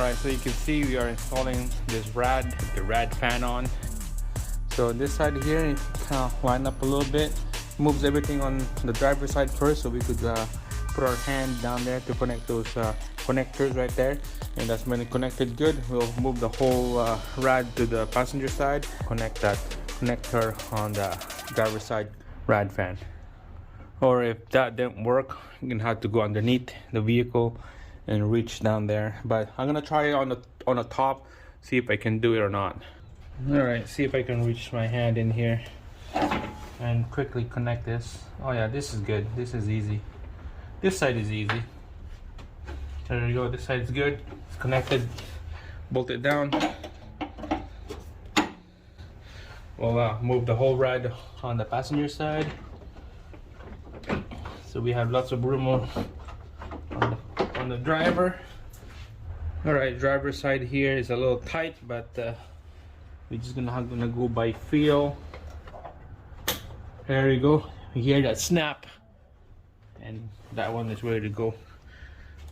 Alright, so you can see we are installing this the rad fan on. So this side here, you kind of line up a little bit, moves everything on the driver's side first, so we could put our hand down there to connect those connectors right there. And that's when it connected good, we'll move the whole rad to the passenger side, connect that connector on the driver's side rad fan. Or if that didn't work, you're gonna have to go underneath the vehicle and reach down there. But I'm gonna try it on the top, see if I can do it or not. All right, see if I can reach my hand in here and quickly connect this. Oh yeah, this is good. This is easy. This side is easy. There you go. This side is good. It's connected. Bolt it down. We'll move the whole rad on the passenger side, so we have lots of room on the driver. All right, driver side here is a little tight, but we're just gonna go by feel. There you go. You hear that snap, and that one is ready to go.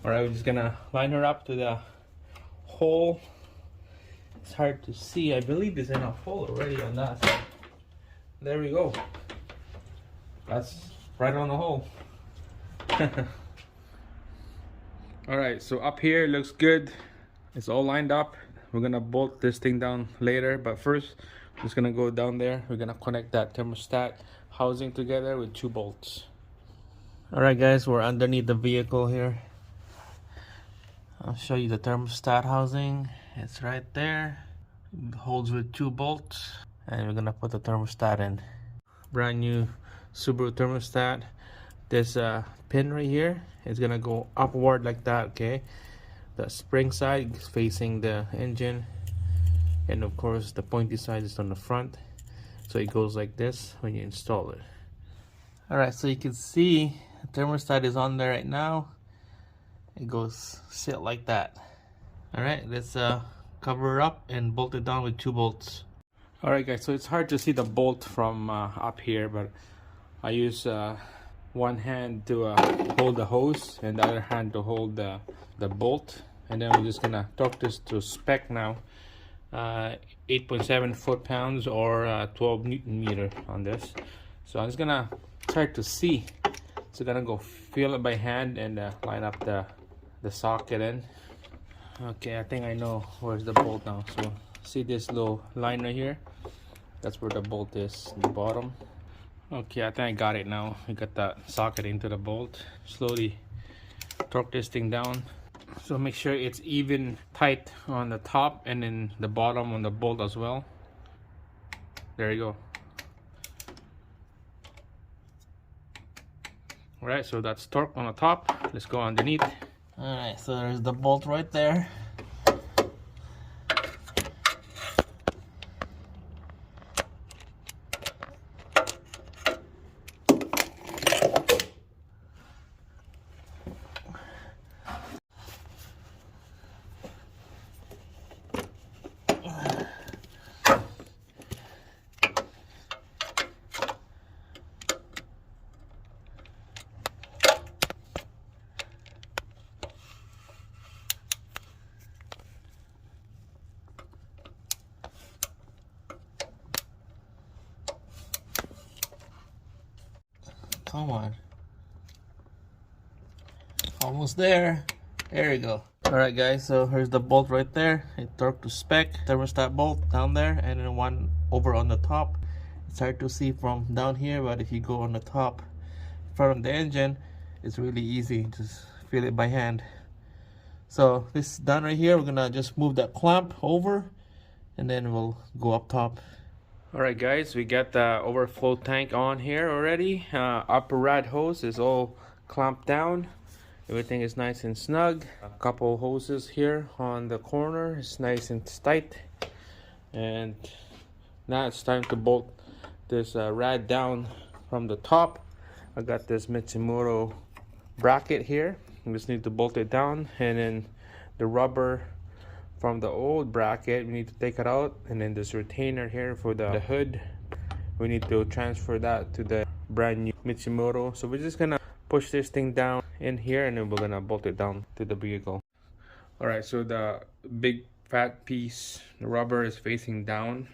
All right, we're just gonna line her up to the hole. It's hard to see. I believe there's enough hole already on that side. There we go. That's right on the hole. All right, so up here it looks good. It's all lined up. We're gonna bolt this thing down later, but first I'm just gonna go down there. We're gonna connect that thermostat housing together with 2 bolts. All right guys, we're underneath the vehicle here. I'll show you the thermostat housing. It's right there. It holds with 2 bolts, and we're gonna put the thermostat in. Brand new Subaru thermostat. This pin right here is gonna go upward like that. Okay, the spring side is facing the engine, and of course the pointy side is on the front, so it goes like this when you install it. All right, so you can see the thermostat is on there right now. It goes sit like that. All right, let's cover it up and bolt it down with 2 bolts. All right guys, so it's hard to see the bolt from up here, but I use one hand to hold the hose and the other hand to hold the bolt, and then we're just gonna torque this to spec now. 8.7 foot-pounds or 12 Newton meter on this. So I'm just gonna try to see. So gonna go feel it by hand and line up the socket in. Okay, I think I know where's the bolt now. So see this little line right here? That's where the bolt is, the bottom. Okay, I think I got it now. I got that socket into the bolt. Slowly torque this thing down. So make sure it's even tight on the top and then the bottom on the bolt as well. There you go. Alright, so that's torque on the top. Let's go underneath. Alright, so there's the bolt right there. Come on. Almost there. There you go. Alright guys, so here's the bolt right there. It torqued to spec. Thermostat bolt down there, and then one over on the top. It's hard to see from down here, but if you go on the top in front of the engine, it's really easy. Just feel it by hand. So this is done right here. We're gonna just move that clamp over, and then we'll go up top. Alright guys, we got the overflow tank on here already. Upper rad hose is all clamped down. Everything is nice and snug. A couple hoses here on the corner. It's nice and tight. And now it's time to bolt this rad down from the top. I got this Mitsumoto bracket here. We just need to bolt it down, and then the rubber from the old bracket, we need to take it out, and then this retainer here for the hood, we need to transfer that to the brand new Mitsumoto. So we're just gonna push this thing down in here, and then we're gonna bolt it down to the vehicle. All right, so the big fat piece, the rubber is facing down,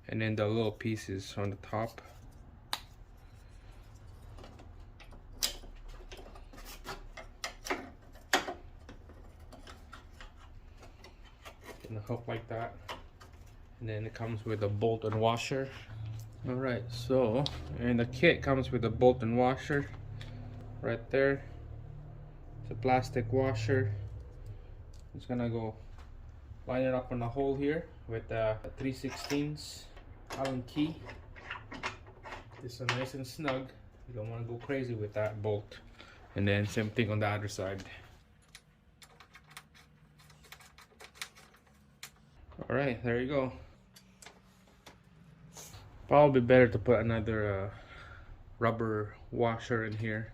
and then the little piece is on the top. Gonna hook like that, and then it comes with a bolt and washer. All right, so and the kit comes with a bolt and washer right there. It's a plastic washer. Just gonna go line it up on the hole here with a 3/16 Allen key. It's nice and snug. You don't want to go crazy with that bolt. And then same thing on the other side. All right, there you go. Probably better to put another rubber washer in here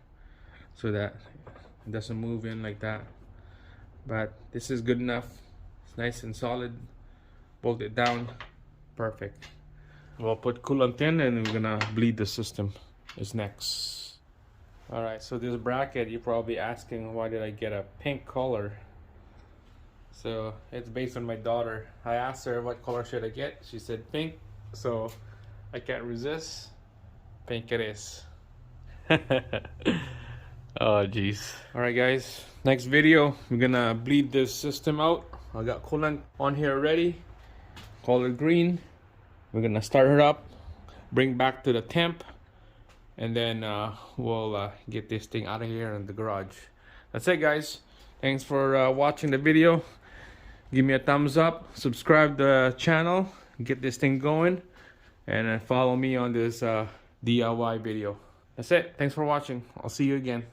so that it doesn't move in like that. But this is good enough. It's nice and solid. Bolt it down. Perfect. We'll put coolant in and we're gonna bleed the system is next. All right, so this bracket, you're probably asking why did I get a pink color. So it's based on my daughter. I asked her what color should I get. She said pink, so I can't resist. Pink it is. Oh jeez. All right guys, next video we're gonna bleed this system out. I got coolant on here already, color green. We're gonna start her up, bring back to the temp, and then we'll get this thing out of here in the garage. That's it guys. Thanks for watching the video. Give me a thumbs up, subscribe to the channel, get this thing going, and follow me on this DIY video. That's it. Thanks for watching. I'll see you again.